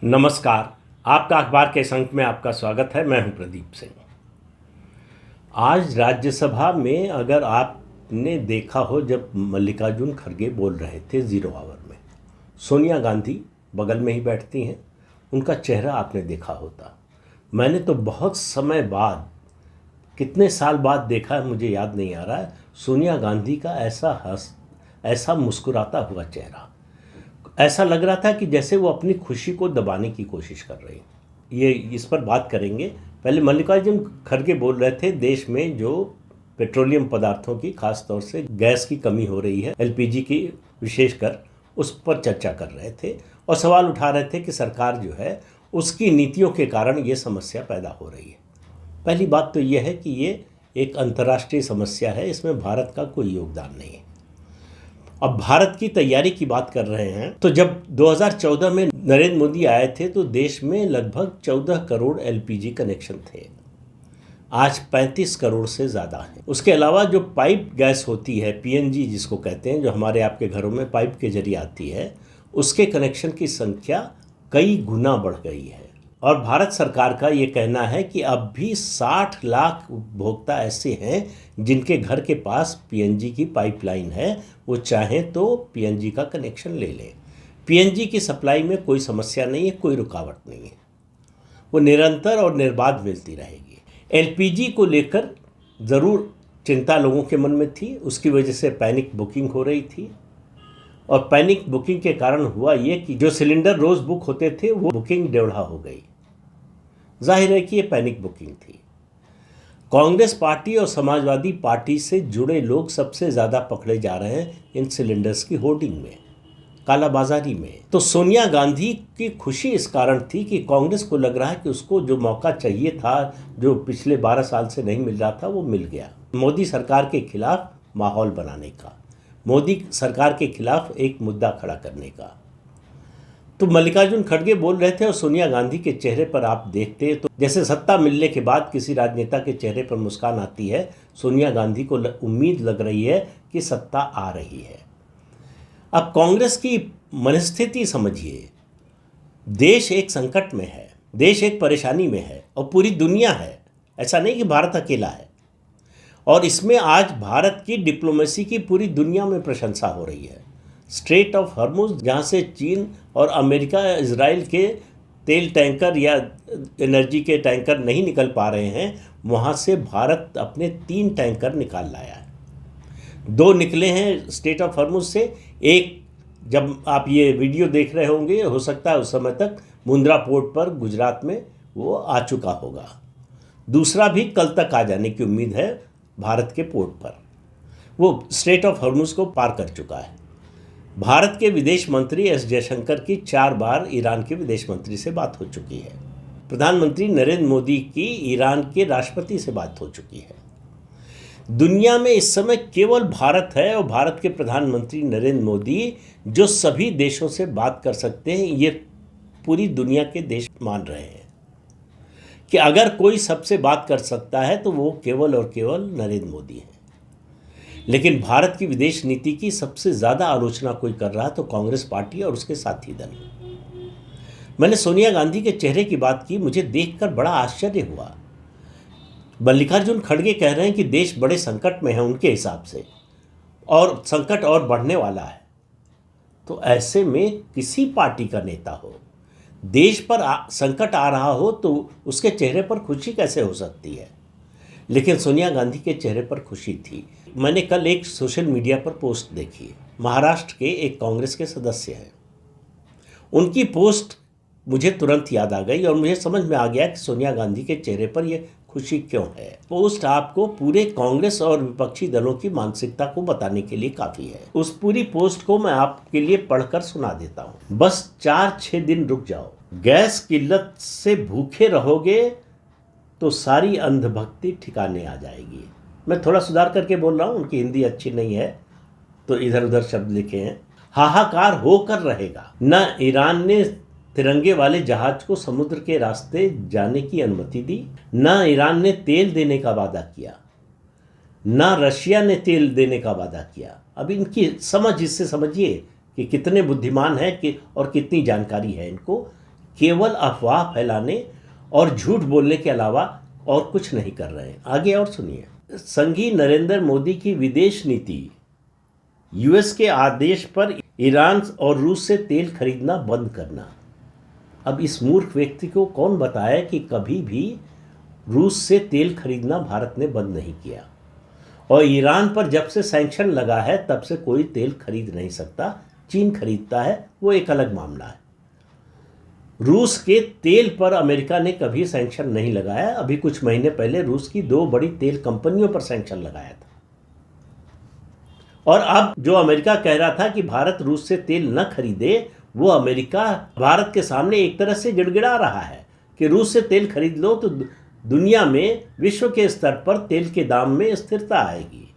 नमस्कार। आपका अखबार के इस अंक में आपका स्वागत है। मैं हूं प्रदीप सिंह। आज राज्यसभा में अगर आपने देखा हो, जब मल्लिकार्जुन खड़गे बोल रहे थे जीरो आवर में, सोनिया गांधी बगल में ही बैठती हैं, उनका चेहरा आपने देखा होता। मैंने तो बहुत समय बाद, कितने साल बाद देखा है मुझे याद नहीं आ रहा है, सोनिया गांधी का ऐसा मुस्कुराता हुआ चेहरा। ऐसा लग रहा था कि जैसे वो अपनी खुशी को दबाने की कोशिश कर रही। ये इस पर बात करेंगे। पहले मल्लिकार्जुन खड़गे बोल रहे थे देश में जो पेट्रोलियम पदार्थों की, खास तौर से गैस की कमी हो रही है, एलपीजी की विशेषकर, उस पर चर्चा कर रहे थे और सवाल उठा रहे थे कि सरकार जो है उसकी नीतियों के कारण ये समस्या पैदा हो रही है। पहली बात तो यह है कि ये एक अंतर्राष्ट्रीय समस्या है, इसमें भारत का कोई योगदान नहीं है। अब भारत की तैयारी की बात कर रहे हैं तो जब 2014 में नरेंद्र मोदी आए थे तो देश में लगभग 14 करोड़ एलपीजी कनेक्शन थे। आज 35 करोड़ से ज़्यादा हैं। उसके अलावा जो पाइप गैस होती है, पीएनजी जिसको कहते हैं, जो हमारे आपके घरों में पाइप के जरिए आती है, उसके कनेक्शन की संख्या कई गुना बढ़ गई है। और भारत सरकार का ये कहना है कि अब भी 60 लाख उपभोक्ता ऐसे हैं जिनके घर के पास पीएनजी की पाइपलाइन है, वो चाहें तो पीएनजी का कनेक्शन ले लें। पीएनजी की सप्लाई में कोई समस्या नहीं है, कोई रुकावट नहीं है, वो निरंतर और निर्बाध मिलती रहेगी। एलपीजी को लेकर ज़रूर चिंता लोगों के मन में थी, उसकी वजह से पैनिक बुकिंग हो रही थी। और पैनिक बुकिंग के कारण हुआ ये कि जो सिलेंडर रोज़ बुक होते थे वो बुकिंग डेढ़ा हो गई। जाहिर है कि ये पैनिक बुकिंग थी। कांग्रेस पार्टी और समाजवादी पार्टी से जुड़े लोग सबसे ज़्यादा पकड़े जा रहे हैं इन सिलेंडर्स की होर्डिंग में, कालाबाजारी में। तो सोनिया गांधी की खुशी इस कारण थी कि कांग्रेस को लग रहा है कि उसको जो मौका चाहिए था, जो पिछले 12 साल से नहीं मिल रहा था, वो मिल गया। मोदी सरकार के खिलाफ माहौल बनाने का, मोदी सरकार के खिलाफ एक मुद्दा खड़ा करने का। तो मल्लिकार्जुन खड़गे बोल रहे थे और सोनिया गांधी के चेहरे पर आप देखते तो जैसे सत्ता मिलने के बाद किसी राजनेता के चेहरे पर मुस्कान आती है, सोनिया गांधी को उम्मीद लग रही है कि सत्ता आ रही है। अब कांग्रेस की मनस्थिति समझिए। देश एक संकट में है, देश एक परेशानी में है और पूरी दुनिया है। ऐसा नहीं कि भारत अकेला है। और इसमें आज भारत की डिप्लोमेसी की पूरी दुनिया में प्रशंसा हो रही है। स्ट्रेट ऑफ हॉर्मुज़, जहाँ से चीन और अमेरिका, इजराइल के तेल टैंकर या एनर्जी के टैंकर नहीं निकल पा रहे हैं, वहाँ से भारत अपने 3 टैंकर निकाल लाया है। 2 निकले हैं स्ट्रेट ऑफ हॉर्मुज़ से, एक जब आप ये वीडियो देख रहे होंगे हो सकता है उस समय तक मुंद्रा पोर्ट पर गुजरात में वो आ चुका होगा। दूसरा भी कल तक आ जाने की उम्मीद है भारत के पोर्ट पर। वो स्ट्रेट ऑफ हॉर्मुज़ को पार कर चुका है। भारत के विदेश मंत्री एस जयशंकर की 4 बार ईरान के विदेश मंत्री से बात हो चुकी है। प्रधानमंत्री नरेंद्र मोदी की ईरान के राष्ट्रपति से बात हो चुकी है। दुनिया में इस समय केवल भारत है और भारत के प्रधानमंत्री नरेंद्र मोदी जो सभी देशों से बात कर सकते हैं। ये पूरी दुनिया के देश मान रहे हैं कि अगर कोई सबसे बात कर सकता है तो वो केवल और केवल नरेंद्र मोदी है। लेकिन भारत की विदेश नीति की सबसे ज़्यादा आलोचना कोई कर रहा है तो कांग्रेस पार्टी और उसके साथी दल। मैंने सोनिया गांधी के चेहरे की बात की, मुझे देखकर बड़ा आश्चर्य हुआ। मल्लिकार्जुन खड़गे कह रहे हैं कि देश बड़े संकट में है उनके हिसाब से, और संकट और बढ़ने वाला है। तो ऐसे में किसी पार्टी का नेता हो, देश पर संकट आ रहा हो, तो उसके चेहरे पर खुशी कैसे हो सकती है? लेकिन सोनिया गांधी के चेहरे पर खुशी थी। मैंने कल एक सोशल मीडिया पर पोस्ट देखी। महाराष्ट्र के एक कांग्रेस के सदस्य हैं, उनकी पोस्ट मुझे तुरंत याद आ गई और मुझे समझ में आ गया कि सोनिया गांधी के चेहरे पर यह खुशी क्यों है। पोस्ट आपको पूरे कांग्रेस और विपक्षी दलों की मानसिकता को बताने के लिए काफ़ी है। उस पूरी पोस्ट को मैं आपके लिए पढ़कर सुना देता हूँ। बस 4-6 दिन रुक जाओ, गैस किल्लत से भूखे रहोगे तो सारी अंधभक्ति ठिकाने आ जाएगी। मैं थोड़ा सुधार करके बोल रहा हूँ, उनकी हिंदी अच्छी नहीं है तो इधर उधर शब्द लिखे हैं। हाहाकार होकर रहेगा। न ईरान ने तिरंगे वाले जहाज को समुद्र के रास्ते जाने की अनुमति दी, न ईरान ने तेल देने का वादा किया, न रशिया ने तेल देने का वादा किया। अब इनकी समझ, इससे समझिए कि कितने बुद्धिमान हैं कि और कितनी जानकारी है इनको केवल अफवाह फैलाने और झूठ बोलने के अलावा और कुछ नहीं कर रहे हैं। आगे और सुनिए। संघी नरेंद्र मोदी की विदेश नीति, यूएस के आदेश पर ईरान और रूस से तेल खरीदना बंद करना। अब इस मूर्ख व्यक्ति को कौन बताया कि कभी भी रूस से तेल खरीदना भारत ने बंद नहीं किया, और ईरान पर जब से सैंक्शन लगा है तब से कोई तेल खरीद नहीं सकता। चीन खरीदता है, वो एक अलग मामला है। रूस के तेल पर अमेरिका ने कभी सैंक्शन नहीं लगाया। अभी कुछ महीने पहले रूस की 2 बड़ी तेल कंपनियों पर सैंक्शन लगाया था। और अब जो अमेरिका कह रहा था कि भारत रूस से तेल न खरीदे, वो अमेरिका भारत के सामने एक तरह से गिड़गिड़ा रहा है कि रूस से तेल खरीद लो तो दुनिया में, विश्व के स्तर पर तेल के दाम में स्थिरता आएगी,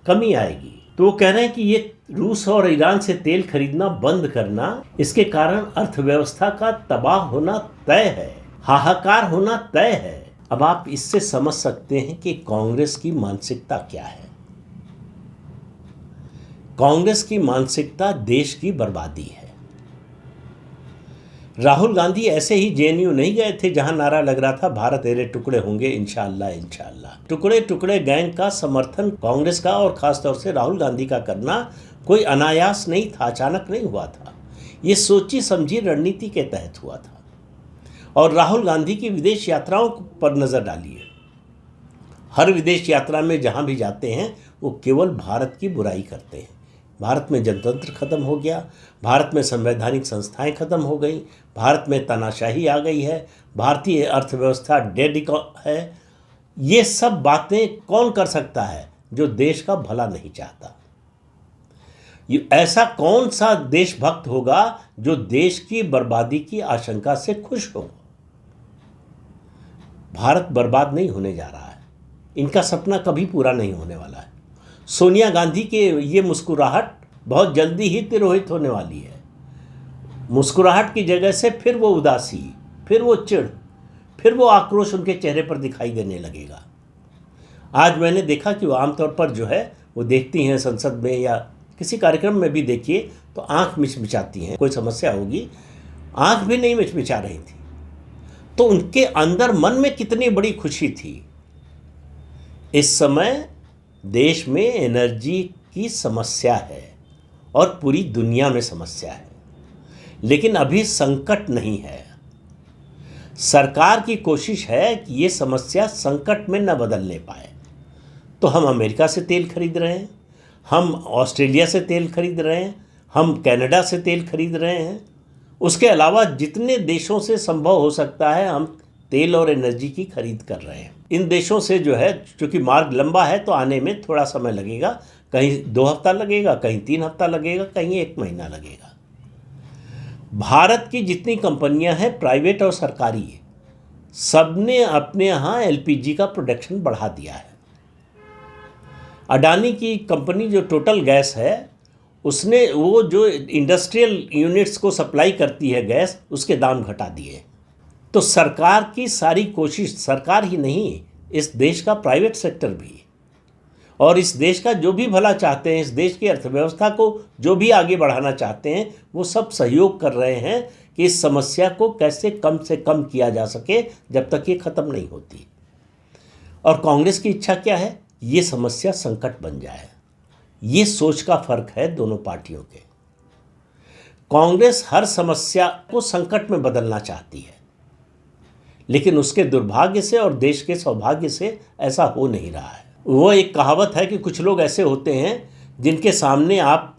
कमी आएगी। तो वो कह रहे हैं कि ये रूस और ईरान से तेल खरीदना बंद करना, इसके कारण अर्थव्यवस्था का तबाह होना तय है, हाहाकार होना तय है। अब आप इससे समझ सकते हैं कि कांग्रेस की मानसिकता क्या है। कांग्रेस की मानसिकता देश की बर्बादी है। राहुल गांधी ऐसे ही जेएनयू नहीं गए थे जहां नारा लग रहा था भारत तेरे टुकड़े होंगे इंशाअल्लाह इंशाअल्लाह। टुकड़े टुकड़े गैंग का समर्थन कांग्रेस का और खासतौर से राहुल गांधी का करना कोई अनायास नहीं था, अचानक नहीं हुआ था। ये सोची समझी रणनीति के तहत हुआ था। और राहुल गांधी की विदेश यात्राओं पर नजर डालिए। हर विदेश यात्रा में जहां भी जाते हैं वो केवल भारत की बुराई करते हैं। भारत में जनतंत्र खत्म हो गया, भारत में संवैधानिक संस्थाएं खत्म हो गई, भारत में तानाशाही आ गई है, भारतीय अर्थव्यवस्था डेड है। ये सब बातें कौन कर सकता है जो देश का भला नहीं चाहता? ऐसा कौन सा देशभक्त होगा जो देश की बर्बादी की आशंका से खुश हो? भारत बर्बाद नहीं होने जा रहा है, इनका सपना कभी पूरा नहीं होने वाला है। सोनिया गांधी के ये मुस्कुराहट बहुत जल्दी ही तिरोहित होने वाली है। मुस्कुराहट की जगह से फिर वो उदासी, फिर वो चिढ़, फिर वो आक्रोश उनके चेहरे पर दिखाई देने लगेगा। आज मैंने देखा कि वो आमतौर पर जो है वो देखती हैं संसद में या किसी कार्यक्रम में भी देखिए तो आंख मिचमिचाती हैं। कोई समस्या होगी, आंख भी नहीं मिचमिचा रही थी। तो उनके अंदर मन में कितनी बड़ी खुशी थी। इस समय देश में एनर्जी की समस्या है और पूरी दुनिया में समस्या है, लेकिन अभी संकट नहीं है। सरकार की कोशिश है कि ये समस्या संकट में न बदलने पाए। तो हम अमेरिका से तेल खरीद रहे हैं, हम ऑस्ट्रेलिया से तेल खरीद रहे हैं, हम कनाडा से तेल खरीद रहे हैं। उसके अलावा जितने देशों से संभव हो सकता है हम तेल और एनर्जी की खरीद कर रहे हैं। इन देशों से जो है, चूँकि मार्ग लंबा है तो आने में थोड़ा समय लगेगा। कहीं 2 हफ्ता लगेगा, कहीं 3 हफ्ता लगेगा, कहीं 1 महीना लगेगा। भारत की जितनी कंपनियां हैं, प्राइवेट और सरकारी, सबने अपने यहाँ एलपीजी का प्रोडक्शन बढ़ा दिया है। अडानी की कंपनी जो टोटल गैस है, उसने वो जो इंडस्ट्रियल यूनिट्स को सप्लाई करती है गैस, उसके दाम घटा दिए। तो सरकार की सारी कोशिश, सरकार ही नहीं, इस देश का प्राइवेट सेक्टर भी, और इस देश का जो भी भला चाहते हैं, इस देश की अर्थव्यवस्था को जो भी आगे बढ़ाना चाहते हैं, वो सब सहयोग कर रहे हैं कि इस समस्या को कैसे कम से कम किया जा सके जब तक ये ख़त्म नहीं होती। और कांग्रेस की इच्छा क्या है? ये समस्या संकट बन जाए। ये सोच का फर्क है दोनों पार्टियों के। कांग्रेस हर समस्या को संकट में बदलना चाहती है, लेकिन उसके दुर्भाग्य से और देश के सौभाग्य से ऐसा हो नहीं रहा है। वो एक कहावत है कि कुछ लोग ऐसे होते हैं जिनके सामने आप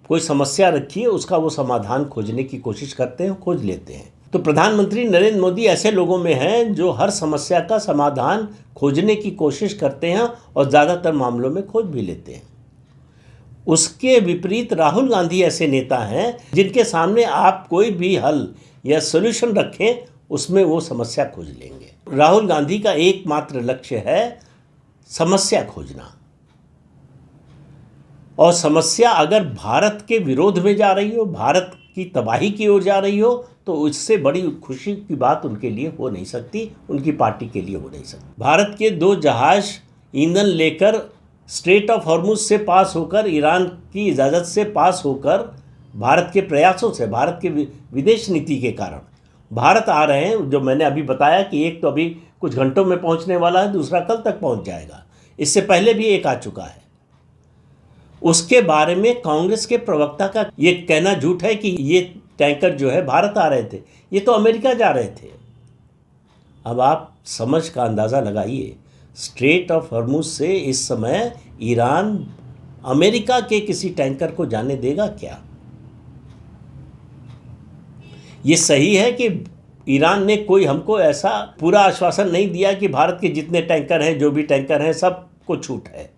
कोई समस्या रखिए, उसका वो समाधान खोजने की कोशिश करते हैं, खोज लेते हैं। तो प्रधानमंत्री नरेंद्र मोदी ऐसे लोगों में हैं जो हर समस्या का समाधान खोजने की कोशिश करते हैं और ज़्यादातर मामलों में खोज भी लेते हैं। उसके विपरीत राहुल गांधी ऐसे नेता हैं जिनके सामने आप कोई भी हल या सॉल्यूशन रखें, उसमें वो समस्या खोज लेंगे। राहुल गांधी का एकमात्र लक्ष्य है समस्या खोजना, और समस्या अगर भारत के विरोध में जा रही हो, भारत की तबाही की ओर जा रही हो, तो इससे बड़ी खुशी की बात उनके लिए हो नहीं सकती, उनकी पार्टी के लिए हो नहीं सकती। भारत के 2 जहाज ईंधन लेकर स्ट्रेट ऑफ हॉर्मुज से पास होकर, ईरान की इजाज़त से पास होकर, भारत के प्रयासों से, भारत के विदेश नीति के कारण भारत आ रहे हैं, जो मैंने अभी बताया कि एक तो अभी कुछ घंटों में पहुंचने वाला है, दूसरा कल तक पहुंच जाएगा, इससे पहले भी एक आ चुका है। उसके बारे में कांग्रेस के प्रवक्ता का ये कहना झूठ है कि ये टैंकर जो है भारत आ रहे थे, ये तो अमेरिका जा रहे थे। अब आप समझ का अंदाज़ा लगाइए, स्ट्रेट ऑफ हॉर्मुज से इस समय ईरान अमेरिका के किसी टैंकर को जाने देगा क्या? ये सही है कि ईरान ने कोई हमको ऐसा पूरा आश्वासन नहीं दिया कि भारत के जितने टैंकर हैं, जो भी टैंकर हैं, सब को छूट है,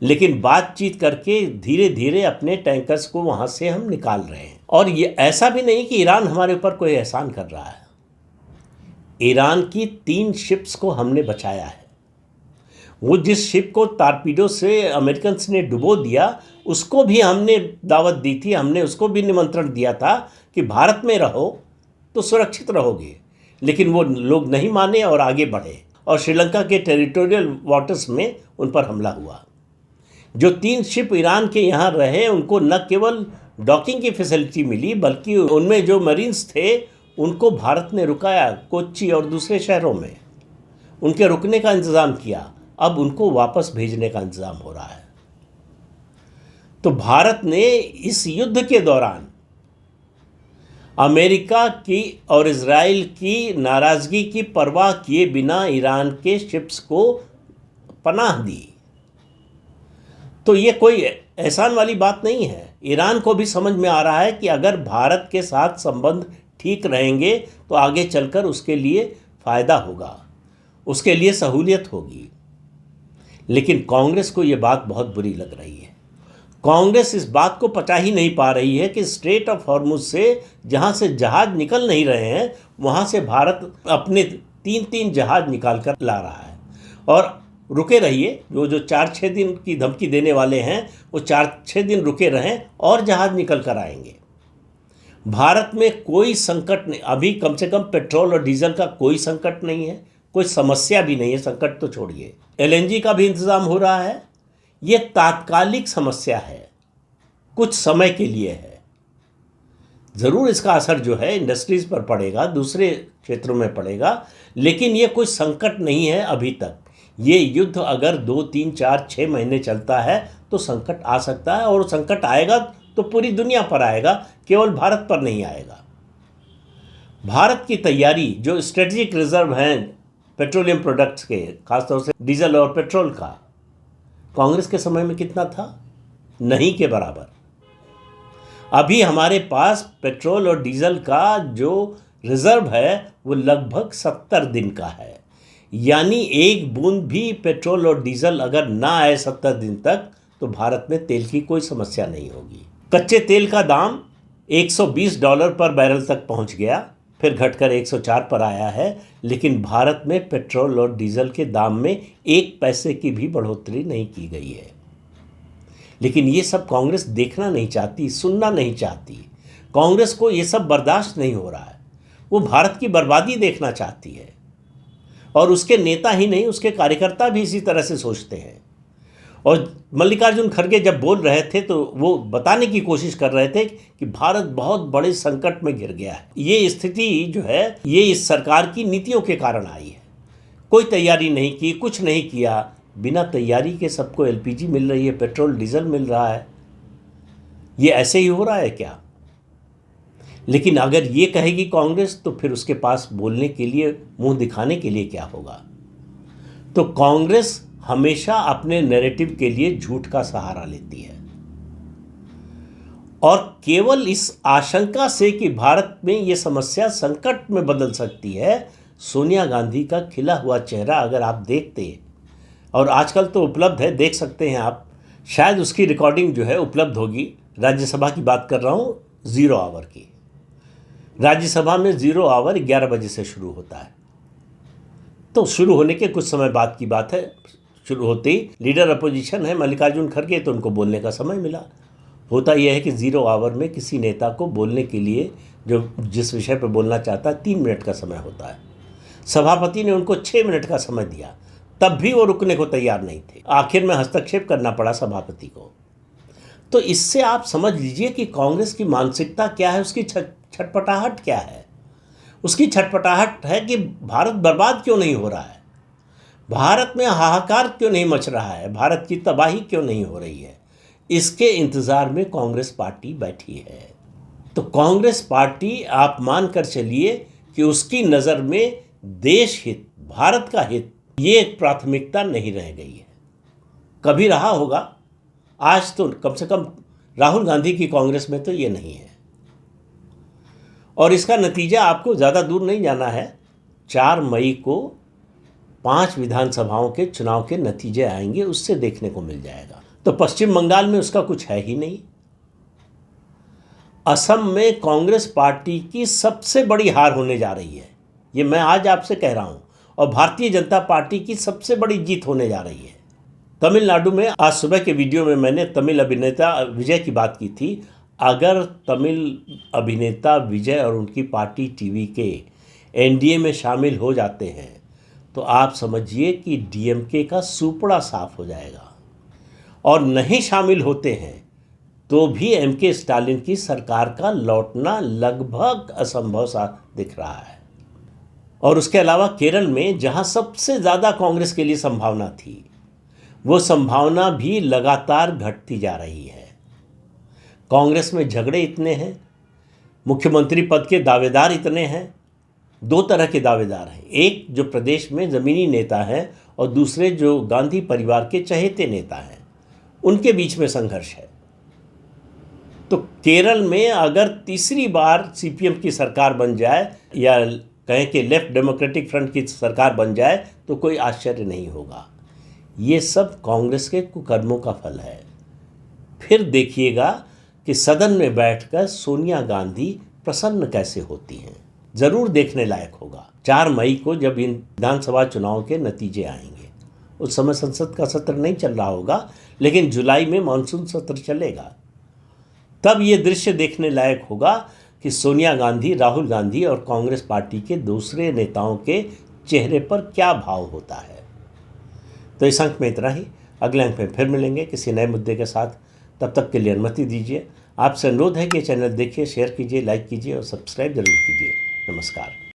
लेकिन बातचीत करके धीरे धीरे अपने टैंकर्स को वहाँ से हम निकाल रहे हैं। और ये ऐसा भी नहीं कि ईरान हमारे ऊपर कोई एहसान कर रहा है। ईरान की 3 शिप्स को हमने बचाया है। वो जिस शिप को टारपीडो से अमेरिकन्स ने डुबो दिया, उसको भी हमने दावत दी थी, हमने उसको भी निमंत्रण दिया था कि भारत में रहो तो सुरक्षित रहोगे, लेकिन वो लोग नहीं माने और आगे बढ़े और श्रीलंका के टेरिटोरियल वाटर्स में उन पर हमला हुआ। जो 3 शिप ईरान के यहाँ रहे, उनको न केवल डॉकिंग की फैसिलिटी मिली, बल्कि उनमें जो मरीन्स थे उनको भारत ने रुकाया, कोच्चि और दूसरे शहरों में उनके रुकने का इंतज़ाम किया। अब उनको वापस भेजने का इंतज़ाम हो रहा है। तो भारत ने इस युद्ध के दौरान अमेरिका की और इजराइल की नाराज़गी की परवाह किए बिना ईरान के शिप्स को पनाह दी। तो ये कोई एहसान वाली बात नहीं है। ईरान को भी समझ में आ रहा है कि अगर भारत के साथ संबंध ठीक रहेंगे तो आगे चलकर उसके लिए फ़ायदा होगा, उसके लिए सहूलियत होगी। लेकिन कांग्रेस को ये बात बहुत बुरी लग रही है। कांग्रेस इस बात को पचा ही नहीं पा रही है कि स्ट्रेट ऑफ हॉर्मुज से जहाँ से जहाज़ निकल नहीं रहे हैं, वहाँ से भारत अपने 3-3 जहाज़ निकाल कर ला रहा है। और रुके रहिए, जो 4-6 दिन की धमकी देने वाले हैं, वो 4-6 दिन रुके रहें और जहाज़ निकल कर आएंगे। भारत में कोई संकट नहीं, अभी कम से कम पेट्रोल और डीजल का कोई संकट नहीं है, कोई समस्या भी नहीं है, संकट तो छोड़िए, एलएनजी का भी इंतज़ाम हो रहा है। ये तात्कालिक समस्या है, कुछ समय के लिए है। ज़रूर इसका असर जो है इंडस्ट्रीज़ पर पड़ेगा, दूसरे क्षेत्रों में पड़ेगा, लेकिन ये कोई संकट नहीं है अभी तक। ये युद्ध अगर 2, 3, 4, 6 महीने चलता है तो संकट आ सकता है, और संकट आएगा तो पूरी दुनिया पर आएगा, केवल भारत पर नहीं आएगा। भारत की तैयारी, जो स्ट्रेटजिक रिजर्व हैं पेट्रोलियम प्रोडक्ट्स के, खासतौर से डीजल और पेट्रोल का, कांग्रेस के समय में कितना था? नहीं के बराबर। अभी हमारे पास पेट्रोल और डीजल का जो रिजर्व है वो लगभग 70 दिन का है। यानी एक बूंद भी पेट्रोल और डीजल अगर ना आए 70 दिन तक तो भारत में तेल की कोई समस्या नहीं होगी। कच्चे तेल का दाम $120 पर बैरल तक पहुंच गया, फिर घटकर 104 पर आया है, लेकिन भारत में पेट्रोल और डीजल के दाम में 1 पैसे की भी बढ़ोतरी नहीं की गई है। लेकिन ये सब कांग्रेस देखना नहीं चाहती, सुनना नहीं चाहती। कांग्रेस को ये सब बर्दाश्त नहीं हो रहा है। वो भारत की बर्बादी देखना चाहती है, और उसके नेता ही नहीं, उसके कार्यकर्ता भी इसी तरह से सोचते हैं। और मल्लिकार्जुन खड़गे जब बोल रहे थे तो वो बताने की कोशिश कर रहे थे कि भारत बहुत बड़े संकट में घिर गया है। ये स्थिति जो है ये इस सरकार की नीतियों के कारण आई है। कोई तैयारी नहीं की, कुछ नहीं किया, बिना तैयारी के सबको एलपीजी मिल रही है, पेट्रोल डीजल मिल रहा है। ये ऐसे ही हो रहा है क्या? लेकिन अगर ये कहेगी कांग्रेस तो फिर उसके पास बोलने के लिए, मुंह दिखाने के लिए क्या होगा? तो कांग्रेस हमेशा अपने नैरेटिव के लिए झूठ का सहारा लेती है, और केवल इस आशंका से कि भारत में ये समस्या संकट में बदल सकती है, सोनिया गांधी का खिला हुआ चेहरा अगर आप देखते, और आजकल तो उपलब्ध है, देख सकते हैं आप, शायद उसकी रिकॉर्डिंग जो है उपलब्ध होगी। राज्यसभा की बात कर रहा हूँ, 0 आवर की। राज्यसभा में 0 आवर 11 बजे से शुरू होता है। तो शुरू होने के कुछ समय बाद की बात है, शुरू होते ही लीडर अपोजिशन है मल्लिकार्जुन खड़गे, तो उनको बोलने का समय मिला। होता यह है कि 0 आवर में किसी नेता को बोलने के लिए, जो जिस विषय पर बोलना चाहता है, 3 मिनट का समय होता है। सभापति ने उनको 6 मिनट का समय दिया, तब भी वो रुकने को तैयार नहीं थे। आखिर में हस्तक्षेप करना पड़ा सभापति को। तो इससे आप समझ लीजिए कि कांग्रेस की मानसिकता क्या है, उसकी छटपटाहट क्या है। उसकी छटपटाहट है कि भारत बर्बाद क्यों नहीं हो रहा है, भारत में हाहाकार क्यों नहीं मच रहा है, भारत की तबाही क्यों नहीं हो रही है। इसके इंतज़ार में कांग्रेस पार्टी बैठी है। तो कांग्रेस पार्टी आप मान कर चलिए कि उसकी नज़र में देश हित, भारत का हित, ये एक प्राथमिकता नहीं रह गई है। कभी रहा होगा, आज तो कम से कम राहुल गांधी की कांग्रेस में तो ये नहीं है। और इसका नतीजा आपको ज़्यादा दूर नहीं जाना है। 4 मई को 5 विधानसभाओं के चुनाव के नतीजे आएंगे, उससे देखने को मिल जाएगा। तो पश्चिम बंगाल में उसका कुछ है ही नहीं। असम में कांग्रेस पार्टी की सबसे बड़ी हार होने जा रही है, ये मैं आज आपसे कह रहा हूँ, और भारतीय जनता पार्टी की सबसे बड़ी जीत होने जा रही है। तमिलनाडु में आज सुबह के वीडियो में मैंने तमिल अभिनेता विजय की बात की थी। अगर तमिल अभिनेता विजय और उनकी पार्टी टीवी के एनडीए में शामिल हो जाते हैं तो आप समझिए कि डीएमके का सुपड़ा साफ हो जाएगा। और नहीं शामिल होते हैं तो भी एमके स्टालिन की सरकार का लौटना लगभग असंभव सा दिख रहा है। और उसके अलावा केरल में जहां सबसे ज़्यादा कांग्रेस के लिए संभावना थी, वो संभावना भी लगातार घटती जा रही है। कांग्रेस में झगड़े इतने हैं, मुख्यमंत्री पद के दावेदार इतने हैं। 2 तरह के दावेदार हैं, एक जो प्रदेश में ज़मीनी नेता हैं और दूसरे जो गांधी परिवार के चहेते नेता हैं। उनके बीच में संघर्ष है। तो केरल में अगर तीसरी बार सीपीएम की सरकार बन जाए या कहें कि लेफ्ट डेमोक्रेटिक फ्रंट की सरकार बन जाए तो कोई आश्चर्य नहीं होगा। ये सब कांग्रेस के कुकर्मों का फल है। फिर देखिएगा कि सदन में बैठकर सोनिया गांधी प्रसन्न कैसे होती हैं, ज़रूर देखने लायक होगा। 4 मई को जब इन विधानसभा चुनाव के नतीजे आएंगे, उस समय संसद का सत्र नहीं चल रहा होगा, लेकिन जुलाई में मानसून सत्र चलेगा। तब ये दृश्य देखने लायक होगा कि सोनिया गांधी, राहुल गांधी और कांग्रेस पार्टी के दूसरे नेताओं के चेहरे पर क्या भाव होता है। तो इस अंक में इतना ही। अगले अंक में फिर मिलेंगे किसी नए मुद्दे के साथ। तब तक के लिए अनुमति दीजिए। आपसे अनुरोध है कि चैनल देखिए, शेयर कीजिए, लाइक कीजिए और सब्सक्राइब जरूर कीजिए। नमस्कार।